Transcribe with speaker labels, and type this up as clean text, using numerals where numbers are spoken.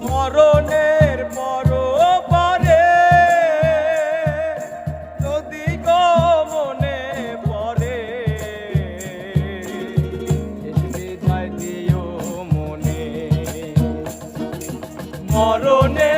Speaker 1: মরণের পরে যদি গো মনে পড়ে শেষ বিদায় দিও মনে। মরণে